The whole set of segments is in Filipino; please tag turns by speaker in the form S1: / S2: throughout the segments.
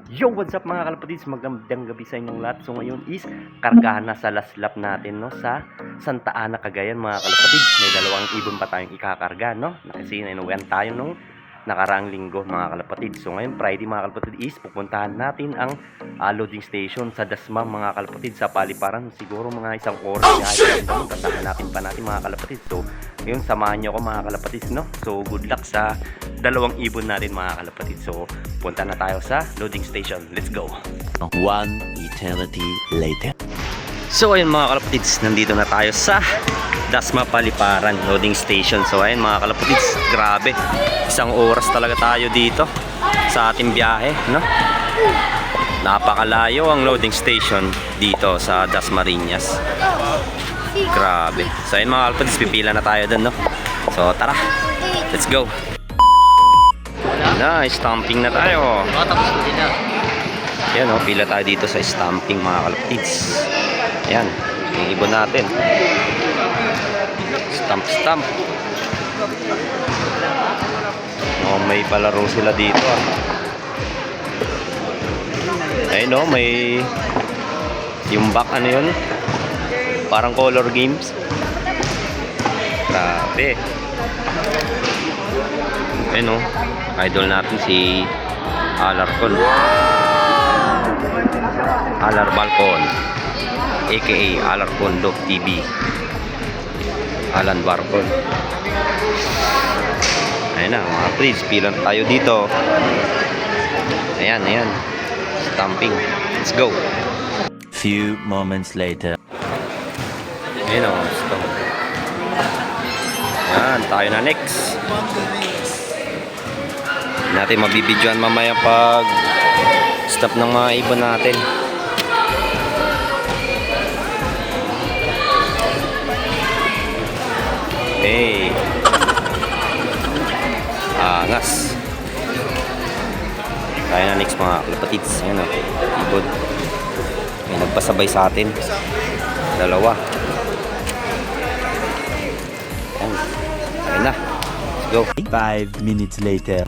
S1: Yo, what's up mga kalapatids? Magandang gabi sa inyong lahat. So ngayon is kargahan na sa last lap natin, no, sa Santa Ana, Cagayan mga kalapatids. May dalawang ibon pa tayong ikakarga, no, kasi nainuwian tayo nung nakaraang linggo mga kalapatids. So ngayon Friday mga kalapatids is pupuntahan natin ang loading station sa Dasma mga kalapatids sa Paliparan. Siguro mga isang oras kasama natin pa natin mga kalapatids. So ngayon samahan nyo ako mga kalapatids, no. So good luck sa dalawang ibon natin mga kalapatids. So punta na tayo sa loading station. Let's go.
S2: One eternity later.
S1: So ayun mga kalapatids, nandito na tayo sa Dasma Paliparan loading station. So ayun mga kalapatids, grabe, isang oras talaga tayo dito sa ating biyahe, no? Napakalayo ang loading station dito sa Dasmariñas. Grabe. So ayun mga kalapatids, pipila na tayo dun, no? So tara, let's go. Na, stamping na tayo.
S3: Tapos ko din na.
S1: Yan o, pila tayo dito sa stamping mga kalapatids. Ayan, yung ibon natin. Stamp. Oh, may palaro sila dito ah. Ayun o, may yung back ano yun, parang color games. Grabe. Ayun o, idol natin si Alarcon, Alar Balcon, aka Alarcon Dog TV, Alan Barcon. Ayun na mga please, pila tayo dito. Ayan, stamping. Let's go.
S2: Few moments later.
S1: Ayun o, stop. Ayan, tayo na next. Natin mabibidyoan mamaya pag stop ng mga ibon natin. Okay, angas. Tayo na next mga kalapatids. Ayan o, ibon. May nagpasabay sa atin, dalawa. Ayan, tayo na, let's go.
S2: 5 minutes later.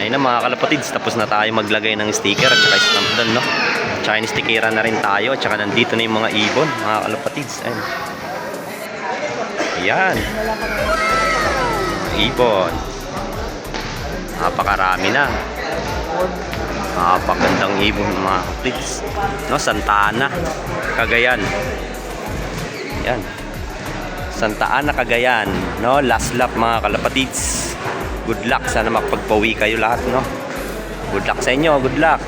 S1: Ayun na mga kalapatids, tapos na tayo maglagay ng sticker at saka stamp doon, no? Chinese stickeran na rin tayo at saka nandito na yung mga ibon mga kalapatids. Ayun. Ayan, ibon, napakarami na, napakagandang ibon mga kalapatids, no? Santa Ana, Cagayan. Ayan, Santa Ana, Cagayan, no? Last lap mga kalapatids. Good luck, sana makapagpawi kayo lahat, no? Good luck sa inyo, good luck.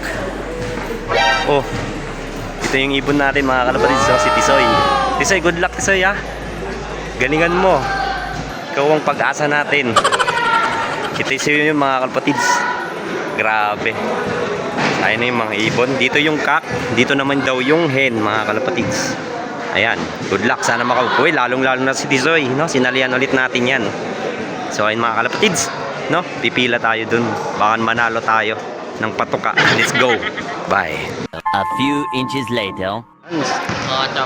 S1: Oh, ito yung ibon natin mga kalapatids, so, si Tisoy. Tisoy, good luck Tisoy ha. Galingan mo. Ikaw ang pag-asa natin. Si Tisoy yung mga kalapatids. Grabe. Ayun na yung mga ibon. Dito yung cock, dito naman daw yung hen mga kalapatids. Ayan, good luck, sana makapagpawi. Lalong-lalo na si Tisoy, no? Sinalian ulit natin yan. So ayun mga kalapatids, no? Pipila tayo dun. Baka manalo tayo ng patuka. Let's go. Bye.
S2: A few inches later.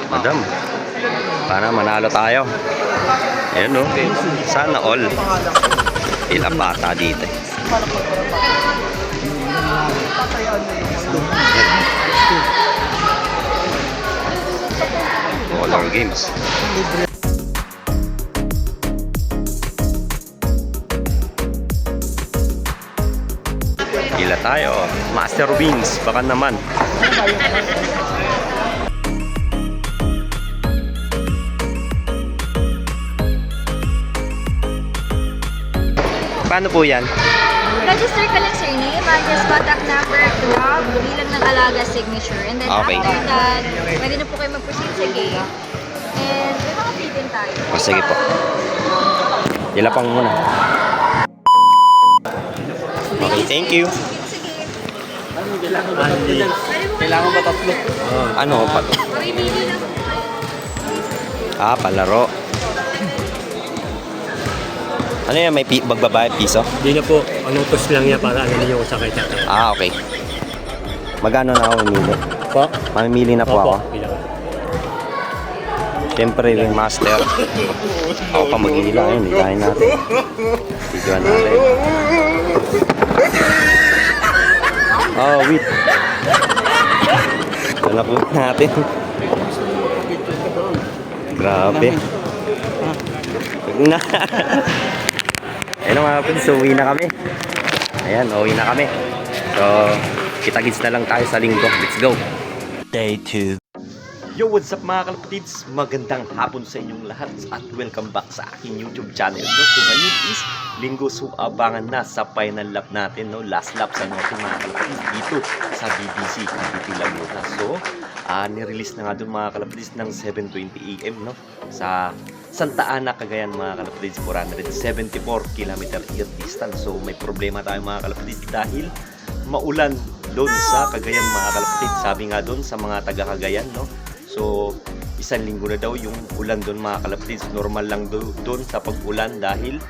S1: Madam, para manalo tayo. Ayan no. Sana all. Ilang bata dito. Color games. Pila tayo. Master Wings, baka naman. Paano po yan?
S4: Register ka lang surname, address, contact number, club, bilang ng alaga, signature. And then
S1: Okay.
S4: after that, pwede na po kayo mag-proceed sa game. And may mga fee din tayo.
S1: O, sige po. Dilapang muna. Okay, thank you.
S4: Sige.
S3: Kailangan ba tatlo?
S1: Ano pa to?
S4: Okay, bili lang.
S1: Ah, palaro. Ano yan? May magbabayad piso?
S3: Hindi na po, ang utos lang niya para ano niyo sa kay tatay.
S1: Ah, okay. Magkano na ako mamili?
S3: Po?
S1: Mamimili na po ako.
S3: Bilang.
S1: Siyempre, ring master. Ako pa mag-iila. Ayun, hilahin natin. Videoan natin. Oh, wait. Ito na po natin. Grabe. Na. Ayun mga kapatid, so uwi na kami. Ayan, uwi na kami. So, kita-gits na lang tayo sa linggo. Let's go.
S2: Day 2.
S1: Yo, what's up mga kalapatids? Magandang hapon sa inyong lahat at welcome back sa aking YouTube channel. No? So ngayon is linggo, so abangan na sa final lap natin, no? Last lap sa Norte mga kalapatids dito sa BBC, Cavite, Laguna. So, nirelease na nga doon mga kalapatids ng 7:20 AM, no? Sa Santa Ana, Cagayan mga kalapatids, 474 km air distance. So may problema tayo mga kalapatids dahil maulan doon sa Cagayan mga kalapatids. Sabi nga doon sa mga taga Cagayan, no? So, isang linggo na daw yung ulan doon mga kalapatids. Normal lang doon sa pag-ulan dahil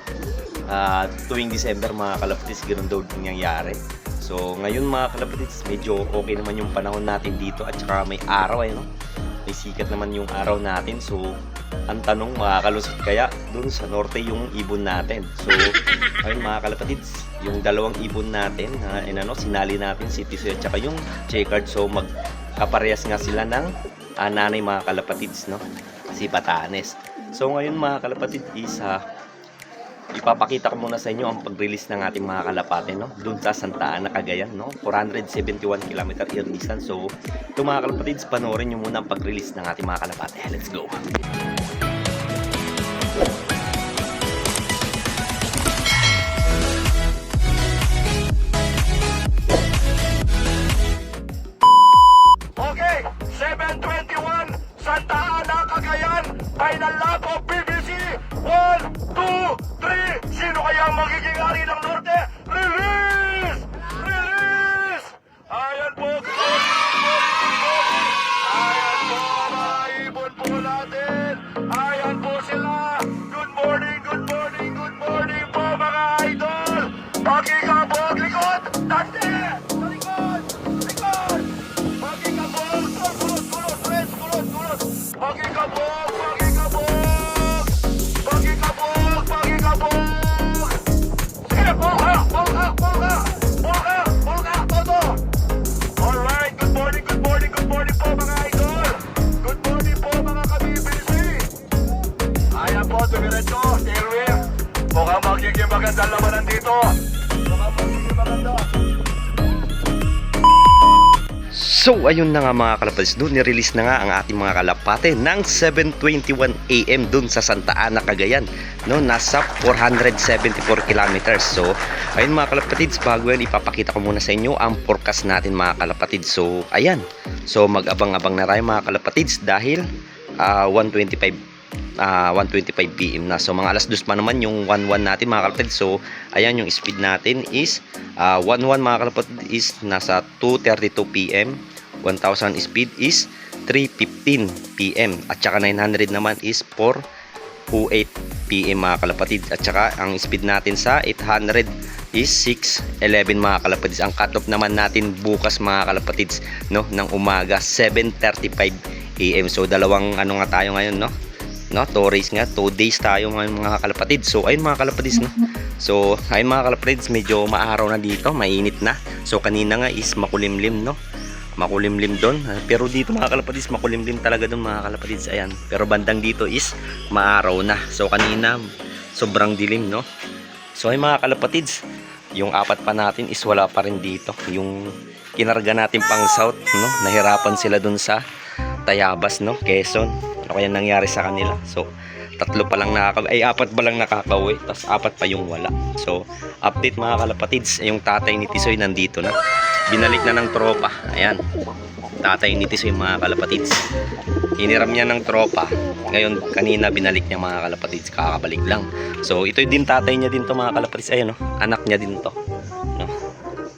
S1: tuwing December mga kalapatids, ganoon daw nangyayari. So, ngayon mga kalapatids, medyo okay naman yung panahon natin dito at saka may araw no? May sikat naman yung araw natin. So, ang tanong, makakalusot kaya doon sa norte yung ibon natin. So, ayun mga kalapatids, yung dalawang ibon natin, sinali natin si Tisoy at saka yung checkered. So, magkaparehas nga sila ng nanay mga kalapatids, no? Si Batanes. So ngayon mga kalapatid is ipapakita ko muna sa inyo ang pag-release ng ating mga kalapate, no? Doon sa Santa Ana, Cagayan, no? 471 km air distance. So ito mga kalapatids, panoorin nyo muna ang pag-release ng ating mga kalapate. Let's go!
S5: Okay, 7:21, Santa Ana, Cagayan, final lap of BBC. 1, 2, 3. Sino kaya ang magiging ari ng Norte? Release! Release! Ayan po, ayan po, mga ibon po natin. Ayan po sila. Good morning, good morning, good morning po mga idol. Pakikabog, likod, tante! Sa likod, likod! Pakikabog, gulot, friends, gulot. Pakikabog, pakikabog! Pakikabog! Sige, polka, todo! Alright, good morning po mga idol! Good morning po mga ka-BBC! Ayan po, tumiretso, Tailwheel. Mukhang magiging magandang labanan dito. Mukhang magiging maganda.
S1: So, ayun na nga mga kalapatids, doon nirelease na nga ang ating mga kalapate ng 7:21 AM doon sa Santa Ana, Cagayan, no? Nasa 474 kilometers. So, ayun mga kalapatids, bago yan ipapakita ko muna sa inyo ang forecast natin mga kalapatids. So, ayan. So, mag-abang-abang na tayo mga kalapatids dahil 1:25 PM na. So mga alas 2 pa naman yung 1:1 natin mga kalapatid. So ayan, yung speed natin is 1:1 mga kalapatid is nasa 2:32 PM. 1000 speed is 3:15 PM. At saka 900 naman is 4:08 PM mga kalapatid. At saka ang speed natin sa 800 is 6:11 mga kalapatids. Ang cut-off naman natin bukas mga kalapatids, no, ng umaga 7:35 AM. So dalawang ano nga tayo ngayon, no? 2 days tayo ngayon mga kalapatids. So ayun mga kalapatids, no. So ayun mga kalapatids, medyo maaraw na dito, mainit na. So kanina nga is makulimlim, no. Makulimlim doon. Pero dito mga kalapatids, makulimlim talaga doon mga kalapatids. Ayan. Pero bandang dito is maaraw na. So kanina sobrang dilim, no. So ayun mga kalapatids, yung apat pa natin is wala pa rin dito. Yung kinarga natin pang south, no. Nahirapan sila doon sa Tayabas, no, Quezon. Ano kaya nangyari sa kanila? So, apat pa lang nakakauwi, tapos 4 pa yung wala. So, update mga kalapatids, yung tatay ni Tisoy nandito na. Binalik na ng tropa. Ayan. Tatay ni Tisoy mga kalapatids. Hiniram niya ng tropa. Ngayon, kanina binalik niya mga kalapatids. Kakabalik lang. So, ito din tatay niya din to mga kalapatids. Ayan, no? Anak niya din to. No?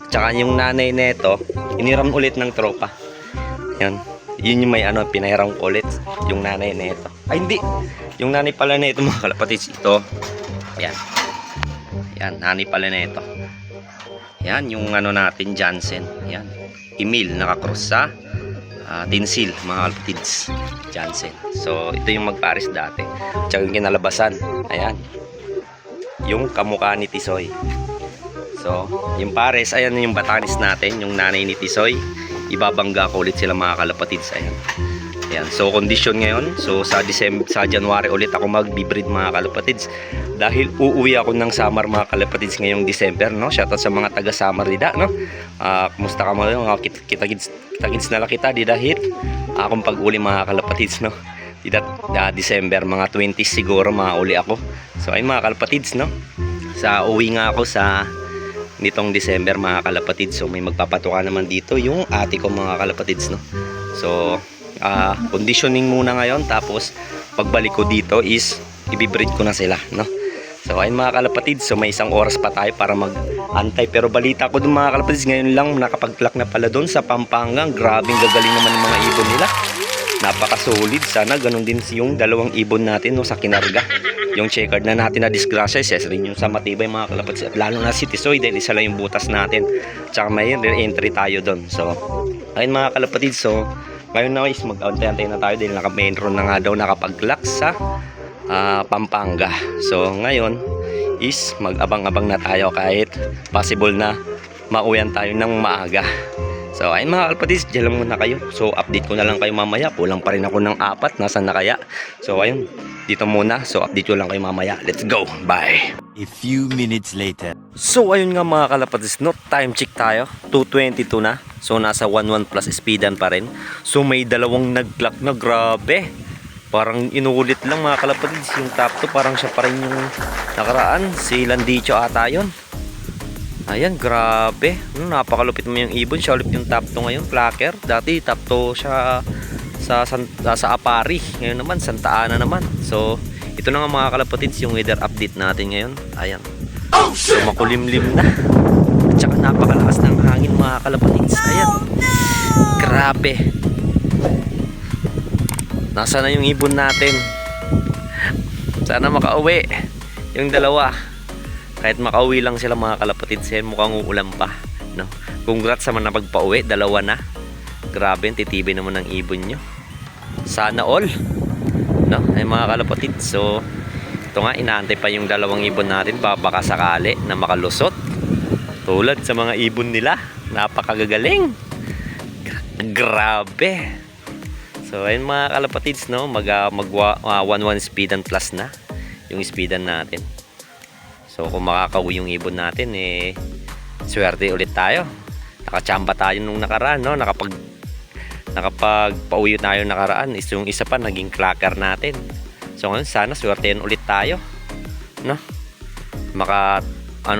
S1: Tsaka yung nanay neto, hiniram ulit ng tropa. Yan. Yun yung may ano, pinahiram ko ulit. Yung nanay na ito. Ay, hindi. Yung nanay pala na ito, mga kalapatids. Ito. Ayan. Yan, nanay pala na ito. Yan, yung ano natin, Jansen. Yan. Emil, nakakross sa tinsil, mga kalapatids. Jansen. So, ito yung magpares dati. Tsaka yung kinalabasan. Ayan. Yung kamukha ni Tisoy. So, yung pares, ayan yung batanis natin, yung nanay ni Tisoy. Ibabangga ko ulit sila, mga kalapatids. Ayan. Ayan. So, condition ngayon. So, sa January ulit ako mag-breed, mga kalapatids. Dahil uuwi ako ng summer, mga kalapatids, ngayong December, no? Shoutout sa mga taga summer dida, no? Kumusta ka mga kita-kids na lang kita, dida hit. Akong pag-uli, mga kalapatids, no? Dida December, mga 20 siguro, uli ako. So, ayun, mga kalapatids, no? Sa uwi nga ako sa nitong December, mga kalapatids. So, may magpapatuka naman dito yung ate ko, mga kalapatids, no? So, conditioning muna ngayon, tapos pagbalik ko dito is ibibreed ko na sila, no? So, ayun, mga kalapatids. So, may 1 oras pa tayo para mag-antay. Pero balita ko dun, mga kalapatids, ngayon lang nakapag-clock na pala doon sa Pampanga. Grabing gagaling naman ng mga ibon nila. Napaka-solid. Sana ganun din yung 2 ibon natin, no, sa kinarga. Yung checkered na natin na disgrasya, yes, rin yung sa matibay, mga kalapatids. At lalo na si Tisoy, dahil isa lang yung butas natin. Tsaka may re-entry tayo doon. So, ayun, mga kalapatids. So, ngayon na is mag-antay-antay na tayo dahil naka-main road na nga daw nakapag-clock sa Pampanga. So, ngayon is mag-abang-abang na tayo kahit possible na mauwian tayo ng maaga. So, ayun, mga kalapatids, dyan lang muna kayo. So, update ko na lang kayo mamaya. Kulang pa rin ako ng 4. Nasaan na kaya? So, ayun, dito muna. So, update ko lang kayo mamaya. Let's go. Bye.
S2: A few minutes later.
S1: So, ayun nga, mga kalapatids, no? Time check tayo. 2:22 na. So, nasa 11 plus speedan pa rin. So, may 2 nag-clock na. Grabe. Parang inuulit lang, mga kalapatids. Yung top 2, parang siya pa rin yung nakaraan. Si Landicho ata yun. Ayan, grabe. Napakalupit mo yung ibon. Siya ulit yung top 2 ngayon, Clacker. Dati top 2 siya sa Apari. Ngayon naman, Santa Ana naman. So, ito na nga, mga kalapatids, yung weather update natin ngayon. Ayan. So, makulimlim na. At saka napakalakas ng hangin, mga kalapatids. Ayan. Grabe. Nasaan na yung ibon natin? Sana makauwi. Yung 2. Kahit makauwi lang sila, mga kalapatids, mukhang uulan pa, no? Congrats sa mga pagpauwi, 2 na. Grabe, titibay naman ng ibon nyo. Sana all, no? Ay, mga kalapatids. So, ito nga, inaantay pa yung 2 ibon natin, baka sakali na makalusot. Tulad sa mga ibon nila, napakagagaling. Grabe. So, ayun, mga kalapatids, no? Mag 1-1 speedan plus na yung speedan natin. So, kung makakauwi yung ibon natin, swerte ulit tayo. Nakachamba tayo nung nakaraan, no? Nakapagpauwi tayo nakaraan. Yung isa pa, naging clacker natin. So, ngayon, sana swertein ulit tayo, no?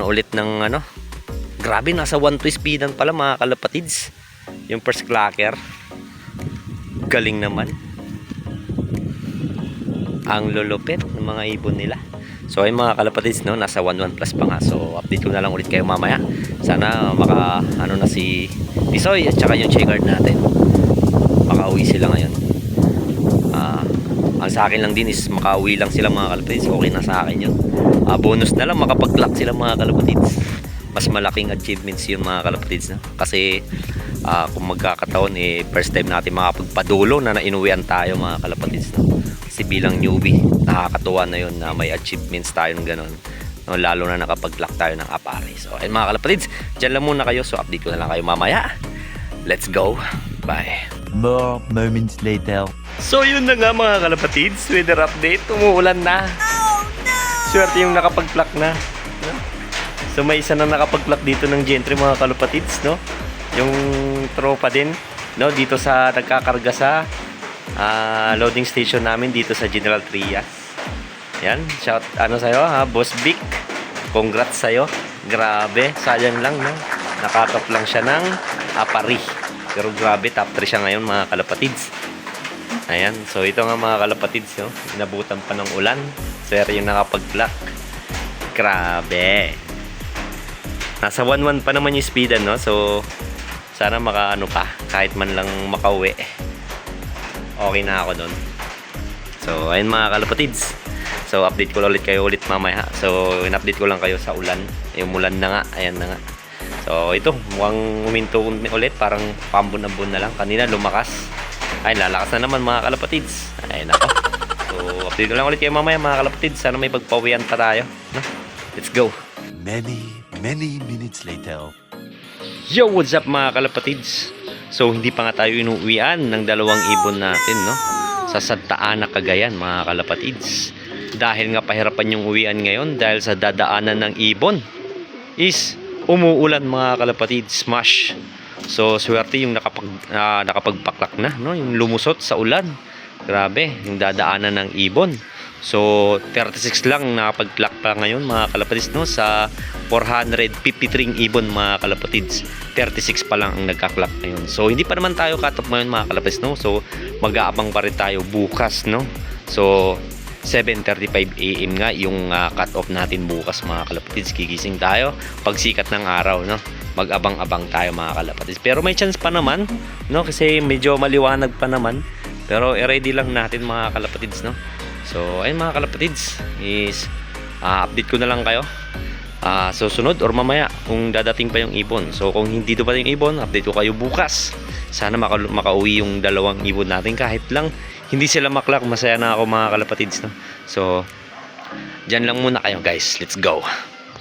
S1: Ulit ng, grabe, nasa 1-2 speedan pala, mga kalapatids. Yung first clacker. Galing naman. Ang lulupit ng mga ibon nila. So, ay, mga kalapatids, no, nasa 1-1 plus pa nga. So, update ko na lang ulit kayo mamaya. Sana na si Tisoy at saka yung checkered natin. Makauwi sila ngayon. Ang sa akin lang din is makauwi lang sila, mga kalapatids. Okay na sa akin yun. Bonus na lang makapag-clock sila, mga kalapatids. Mas malaking achievements yun, mga kalapatids, no? Kasi kung magkakataon, first time natin makapagpadulo na inuwian tayo, mga kalapatids, no? Kasi bilang newbie, nakakatuwa na yun na may achievements tayo ng ganun, no? Lalo na nakapag-lock tayo ng Apari. So, ayun, mga kalapatids, dyan lang muna kayo. So, update ko na lang kayo mamaya. Let's go. Bye.
S2: More moments later.
S1: So, yun na nga, mga kalapatids, weather update. Umuulan na. Swerte yung nakapag-clock na, no? So, may isa na nakapag-clock dito ng Gentry, mga kalapatids, no? Yung tropa din, no? Dito sa nagkakarga sa loading station namin dito sa General Trias. Yan, shout sa'yo, ha, Boss Vic. Congrats sa'yo. Grabe, sayang lang, no? Nakatop lang siya ng Apari. Pero grabe, top 3 siya ngayon, mga kalapatids. Ayan, so ito nga, mga kalapatids, no? Inabutan pa ng ulan. Swerte yung nakapag-clock. Grabe. Nasa 1-1 pa naman yung speedan, no? So, sana pa, kahit man lang makauwi. okay na ako doon. So, ayun mga kalapatids. So, update ko ulit kayo ulit mamaya. So, in-update ko lang kayo sa ulan. Yung ulan na nga. Ayan na nga. So, ito. Mukhang huminto ulit. Parang pambun-ambun na lang. Kanina lumakas. Ay, lalakas na naman mga kalapatids. Ayun ako. So, update ko lang ulit kayo mamaya mga kalapatids. Sana may pagpawian pa tayo. No? Let's go.
S2: Many minutes later.
S1: Yo, what's up mga kalapatids? So, hindi pa nga tayo inuwian ng dalawang ibon natin, no? Sa Santa Ana, Cagayan, mga kalapatids. Dahil nga pahirapan yung uwian ngayon dahil sa dadaanan ng ibon is umuulan mga kalapatids, smash. So, swerte yung nakapagpaklak na, no? Yung lumusot sa ulan. Grabe, yung dadaanan ng ibon. So, 36 lang nakapag-clock pa ngayon mga kalapatids, no? Sa 453 ibon mga kalapatids, 36 pa lang ang nagka-clock ngayon. So, hindi pa naman tayo cut-off ngayon mga kalapatids, no? So, mag-aabang pa rin tayo bukas, no? So, 7:35 AM nga yung cut-off natin bukas mga kalapatids. Gigising tayo pagsikat ng araw, no? Mag-abang-abang tayo mga kalapatids. Pero may chance pa naman, no? Kasi medyo maliwanag pa naman. Pero i-ready lang natin mga kalapatids, no? So, ayun mga kalapatids, is update ko na lang kayo susunod or mamaya kung dadating pa yung ibon. So, kung hindi pa yung ibon, update ko kayo bukas. Sana makauwi yung dalawang ibon natin kahit lang hindi sila maklak. Masaya na ako mga kalapatids, no? So, dyan lang muna kayo guys. Let's go.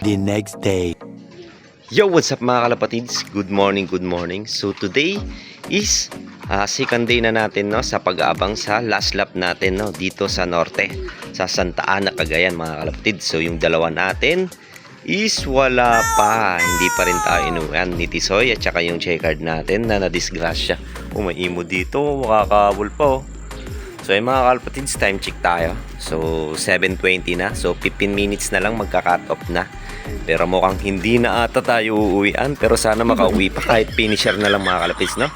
S2: The next day.
S1: Yo, what's up mga kalapatids? Good morning, good morning. So, today is second day na natin, no, sa pag-aabang sa last lap natin, no, dito sa norte, sa Santa Ana, Cagayan mga kalapatids. So, yung dalawa natin is wala pa. Hindi pa rin tayo inuwan ni Tisoy at saka yung checkered natin na nadisgrasya. May imo dito, makakabul pa, oh. So, yung mga kalapatids, time check tayo. So, 7:20 na. So, 15 minutes na lang magka-cut off na. Pero mukhang hindi na ata tayo uuwian. Pero sana makauwi pa kahit finisher na lang mga kalapatids, no?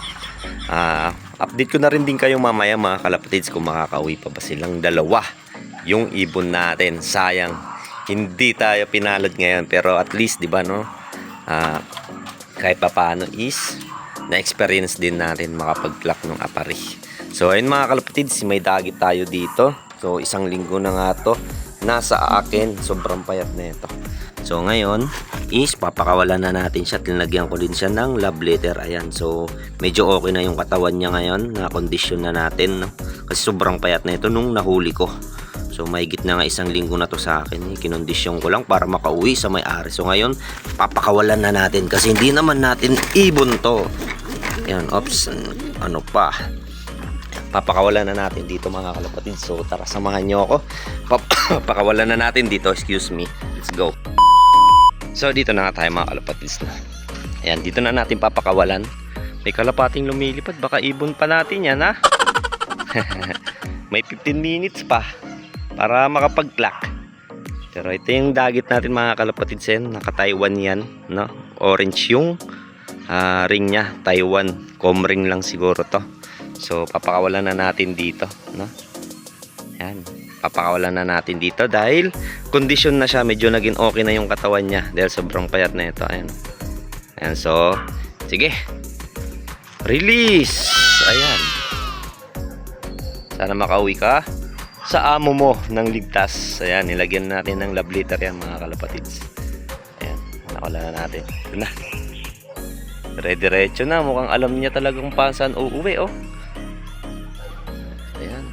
S1: Update ko na rin din kayo mamaya mga kalapatids kung makakauwi pa ba silang dalawa. Yung ibon natin. Sayang, hindi tayo pinalad ngayon. Pero at least, di ba, no? Kahit pa paano is na-experience din natin makapag-clock ng apari. So, ayun mga kalapatids, may dagit tayo dito. So, isang linggo na nga to. Nasa akin, sobrang payat na ito. So, ngayon is papakawalan na natin siya. Tinlagyan ko din siya ng love letter. Ayan. So, medyo okay na yung katawan niya ngayon. Na-condition na natin, no? Kasi sobrang payat na ito nung nahuli ko. So, mahigit na nga isang linggo na to sa akin. Kinondisyon ko lang para makauwi sa may-ari. So, ngayon, papakawalan na natin. Kasi hindi naman natin ibon to. Ayan. Oops. Ano pa? Papakawalan na natin dito mga kalapatids. So, tara, samahan nyo ako. Papakawalan na natin dito. Excuse me. Let's go. So, dito na nga tayo mga kalapatids na. Ayan, dito na natin papakawalan. May kalapating lumilipad. Baka ibon pa natin yan, ha? May 15 minutes pa para makapag-clock. Pero ito yung dagit natin mga kalapatids yan. Naka-Taiwan yan, no? Orange yung ring nya. Taiwan. Com-ring lang siguro to. So, papakawalan na natin dito, no? Ayan. Papakawalan na natin dito dahil condition na siya, medyo naging okay na yung katawan niya dahil sobrang payat na ito. Ayan. Ayan, so sige, release. Ayan, sana makauwi ka sa amo mo ng ligtas. Ayan, nilagyan natin ng love letter yan mga kalapatids. Ayan, nakawala na natin. Ito na, dire-diretso na, mukhang alam niya talagang saan uuwi, oh. Ayan,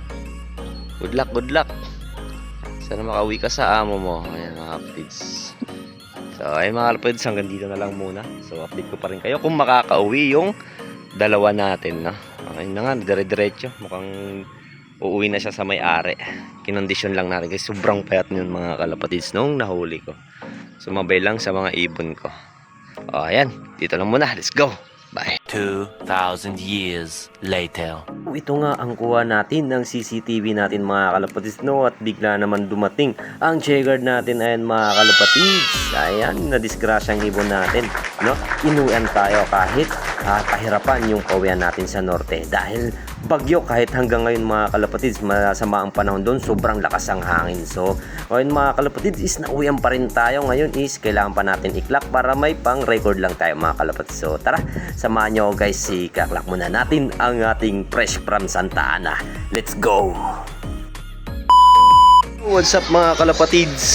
S1: good luck, good luck. Sana makauwi ka sa amo mo. Ayan mga kapatids. So, ayun mga kapatids, hanggang dito na lang muna. So, update ko pa rin kayo kung makakauwi yung dalawa natin, no? Ayun na nga, dire-diretso. Mukhang uuwi na siya sa may-ari. Kinondisyon lang natin kasi sobrang payat yun mga kalapatids nung nahuli ko. Sumabay lang sa mga ibon ko. O, ayan. Dito lang muna. Let's go. Bye.
S2: 2,000 years later.
S1: Ito nga ang kuha natin ng CCTV natin mga kalapatids, no? At bigla naman dumating ang checkered natin. Ayan mga kalapatids. Ayan, nadisgrasyang ibon natin, no? Inuwan tayo kahit pahirapan yung pauwian natin sa norte dahil bagyo. Kahit hanggang ngayon mga kalapatids, masama ang panahon doon, sobrang lakas ang hangin. So ngayon mga kalapatids is nauwian pa rin tayo. Ngayon is kailangan pa natin i-clock para may pang record lang tayo mga kalapatids. So tara, samahan nyo guys, i-clock muna natin ang ating fresh from Santa Ana. Let's go! What's up mga kalapatids?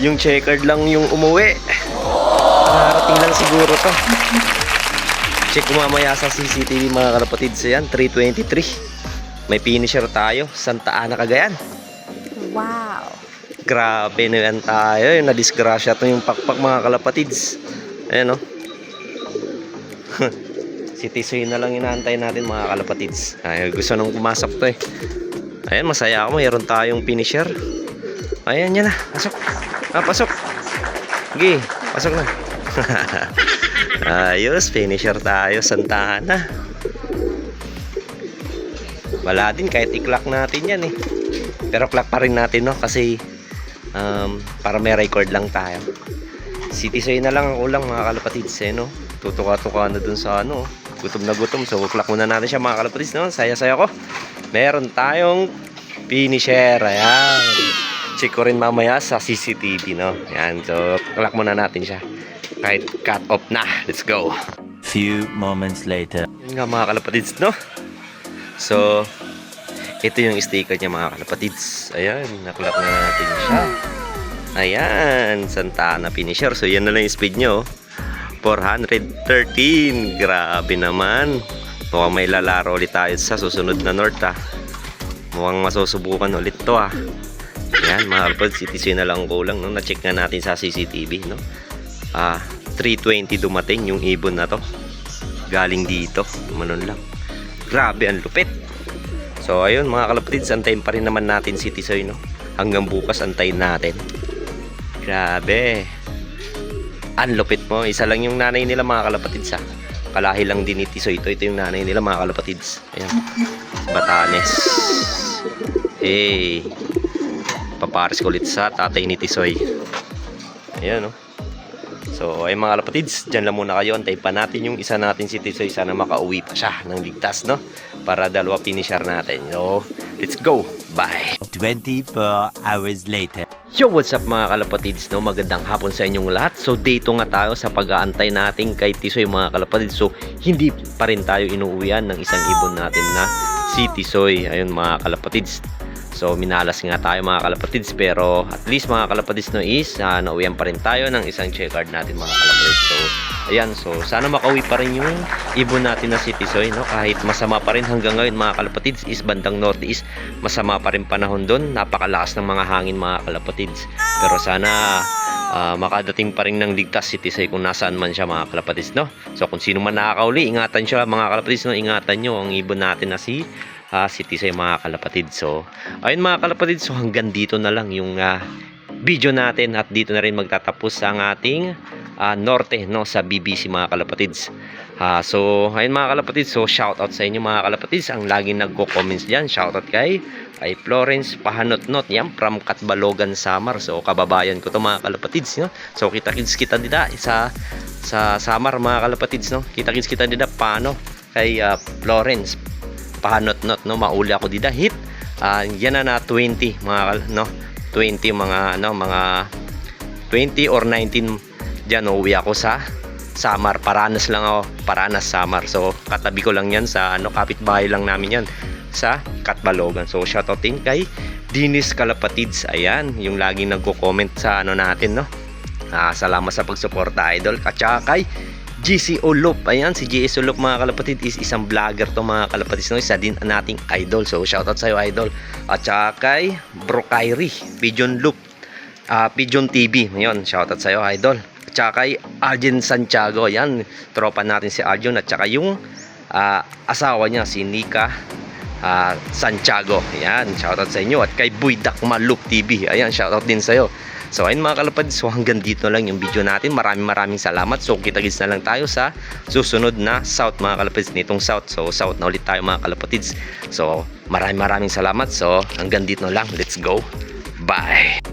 S1: Yung checkered lang yung umuwi. Nakarating lang siguro to. Check ko mamaya sa CCTV mga kalapatids. Yan, 3:23. May finisher tayo, Santa Ana, Cagayan.
S4: Wow!
S1: Grabe na yan tayo. Na-disgrasya to yung pakpak mga kalapatids. Ayan o. Si Tisoy na lang inaantay natin mga kalapatids. Ay, gusto nang pumasok to eh. Ayan, masaya ako. Mayroon tayong finisher. Ayan, yan na. Pasok. Pasok. Sige, pasok na. Ayos, finisher tayo, Santa Ana. Wala din kahit i-clock natin yan eh. Pero clock pa rin natin no, kasi para may record lang tayo. City Soy na lang ang ulang mga kalapatids eh, no? Tutuka-tuka na dun sa ano. Gutom na gutom. So clock muna natin siya mga kalapatids, no? Saya-saya ko. Meron tayong finisher. Ayan. Check ko rin mamaya sa CCTV, no? Ayan. So clock muna natin siya. Kahit cut off na. Let's go.
S2: Few moments later.
S1: Yun nga mga kalapatids, no? So ito yung sticker niya mga kalapatids. Ayan, naklap na natin siya. Ayan, Santa Ana finisher. So yan na lang yung speed nyo. 413. Grabe naman. Mukhang may lalaro ulit tayo sa susunod na north ah. Mukhang masusubukan ulit to ah. Ayan mga kalapatids, CTC na lang kulang, no? Na-check na natin sa CCTV, no? 3:20 dumating yung ibon na to. Galing dito. Manon lang. Grabe ang lupit. So ayun mga kalapatids, antayin pa rin naman natin si Tisoy, no? Hanggang bukas antayin natin. Grabe. Ang lupit mo. Isa lang yung nanay nila mga kalapatids ha. Kalahi lang din ni Tisoy. Ito yung nanay nila mga kalapatids. Ayan. Batanes. Hey. Papares ko ulit sa tatay ni Tisoy. Ayan, no? So ay mga kalapatids, dyan lang muna kayo. Antayin pa natin yung isa natin si Tisoy. Sana makauwi pa siya ng ligtas, no? Para dalawa finisher natin. So let's go. Bye.
S2: 24 hours later.
S1: Yo, what's up mga kalapatids, no? Magandang hapon sa inyong lahat. So dito nga tayo sa pag-aantay natin kay Tisoy mga kalapatids. So hindi pa rin tayo inuuwian ng isang ibon natin na si Tisoy. Ayun mga kalapatids. So minalas nga tayo mga kalapatids, pero at least mga kalapatids no is nauwian pa rin tayo ng isang checkered natin mga kalapatids. So ayan, so sana makauwi pa rin yung ibon natin na si Tisoy, no? Kahit masama pa rin hanggang ngayon mga kalapatids, is bandang norte is masama pa rin panahon doon. Napakalakas ng mga hangin mga kalapatids. Pero sana makadating pa rin ng ligtas si Tisoy kung nasaan man siya mga kalapatids, no? So kung sino man nakakauli, ingatan siya mga kalapatids, no? Ingatan nyo ang ibon natin na si Tisoy mga kalapatids. So ayun mga kalapatids, so hanggang dito na lang yung video natin, at dito na rin magtatapos ang ating norte, no, sa BBC mga kalapatids. So ayun mga kalapatids, so shout out sa inyo mga kalapatids ang laging nagko-comments diyan. Shout out kay Florence Pahanotnot, yan from Catbalogan, Samar. So kababayan ko to mga kalapatids, no? So kita-kits kita dida sa Samar mga kalapatids, no? Kita-kits kita dida paano kay Florence Pahanotnot, no? Mauli ako dida hit. Yan na 20 mga no, 20 mga no, mga 20 or 19 diyan uwi ako sa Samar. Paranas lang ako, Paranas, Samar. So katabi ko lang yan sa ano, kapitbahay lang namin yan sa Catbalogan. So shoutout din kay Dinis Kalapatids. Ayan, yung laging nagko-comment sa ano natin, no? Salamat sa pagsuporta idol. At saka kay GC Ulup. Ayan, si GC Ulup mga kalapatid is isang vlogger to mga kalapatid, no? Isa din nating idol. So shoutout sa iyo idol. At saka kay Bro Kyrie Pigeon Loop, Pigeon TV. Ayun, shoutout sa iyo idol. At saka kay Arjen Santiago. Ayan, tropa natin si Arjen. At saka yung asawa niya si Nika Santiago. Ayan, shoutout sa inyo. At kay Boy Dakma Loop TV. Ayan, shoutout din sa iyo. So ayun mga kalapad, so hanggang dito lang yung video natin. Maraming salamat. So kita-kits na lang tayo sa susunod na South mga kalapatids, nitong South. So South na ulit tayo mga kalapatids. So maraming salamat. So hanggang dito lang. Let's go. Bye.